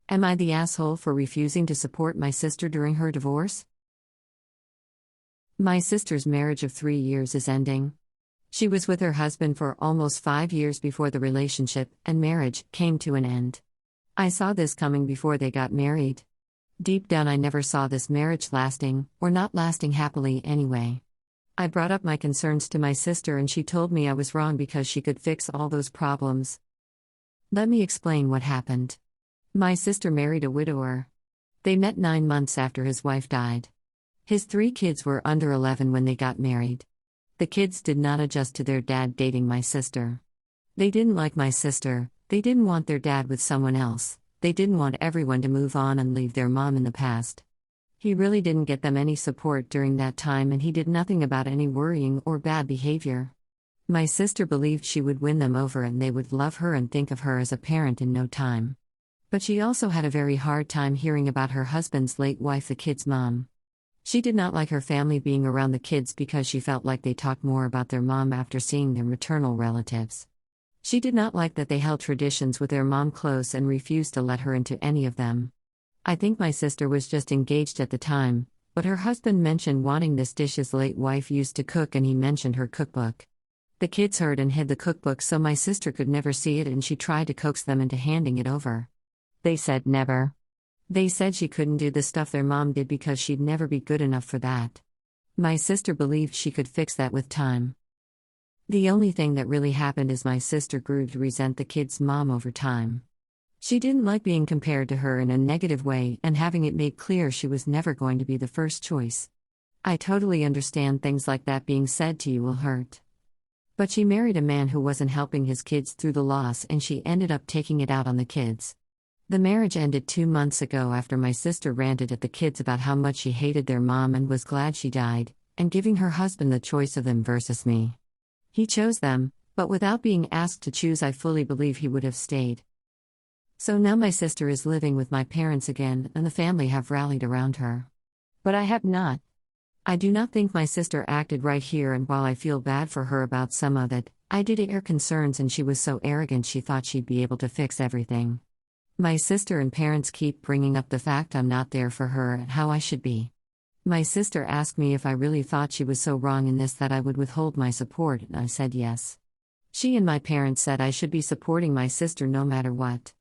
Am I the asshole for refusing to support my sister during her divorce? My sister's marriage of 3 years is ending. She was with her husband for almost 5 years before the relationship and marriage came to an end. I saw this coming before they got married. Deep down, I never saw this marriage lasting, or not lasting happily anyway. I brought up my concerns to my sister and she told me I was wrong because she could fix all those problems. Let me explain what happened. My sister married a widower. They met 9 months after his wife died. His 3 kids were under 11 when they got married. The kids did not adjust to their dad dating my sister. They didn't like my sister, they didn't want their dad with someone else, they didn't want everyone to move on and leave their mom in the past. He really didn't get them any support during that time and he did nothing about any worrying or bad behavior. My sister believed she would win them over and they would love her and think of her as a parent in no time. But she also had a very hard time hearing about her husband's late wife, the kids' mom. She did not like her family being around the kids because she felt like they talked more about their mom after seeing their maternal relatives. She did not like that they held traditions with their mom close and refused to let her into any of them. I think my sister was just engaged at the time, but her husband mentioned wanting this dish his late wife used to cook and he mentioned her cookbook. The kids heard and hid the cookbook so my sister could never see it and she tried to coax them into handing it over. They said never. They said she couldn't do the stuff their mom did because she'd never be good enough for that. My sister believed she could fix that with time. The only thing that really happened is my sister grew to resent the kids' mom over time. She didn't like being compared to her in a negative way and having it made clear she was never going to be the first choice. I totally understand things like that being said to you will hurt. But she married a man who wasn't helping his kids through the loss and she ended up taking it out on the kids. The marriage ended 2 months ago after my sister ranted at the kids about how much she hated their mom and was glad she died, and giving her husband the choice of them versus me. He chose them, but without being asked to choose, I fully believe he would have stayed. So now my sister is living with my parents again and the family have rallied around her. But I have not. I do not think my sister acted right here, and while I feel bad for her about some of it, I did air concerns and she was so arrogant she thought she'd be able to fix everything. My sister and parents keep bringing up the fact I'm not there for her and how I should be. My sister asked me if I really thought she was so wrong in this that I would withhold my support, and I said yes. She and my parents said I should be supporting my sister no matter what.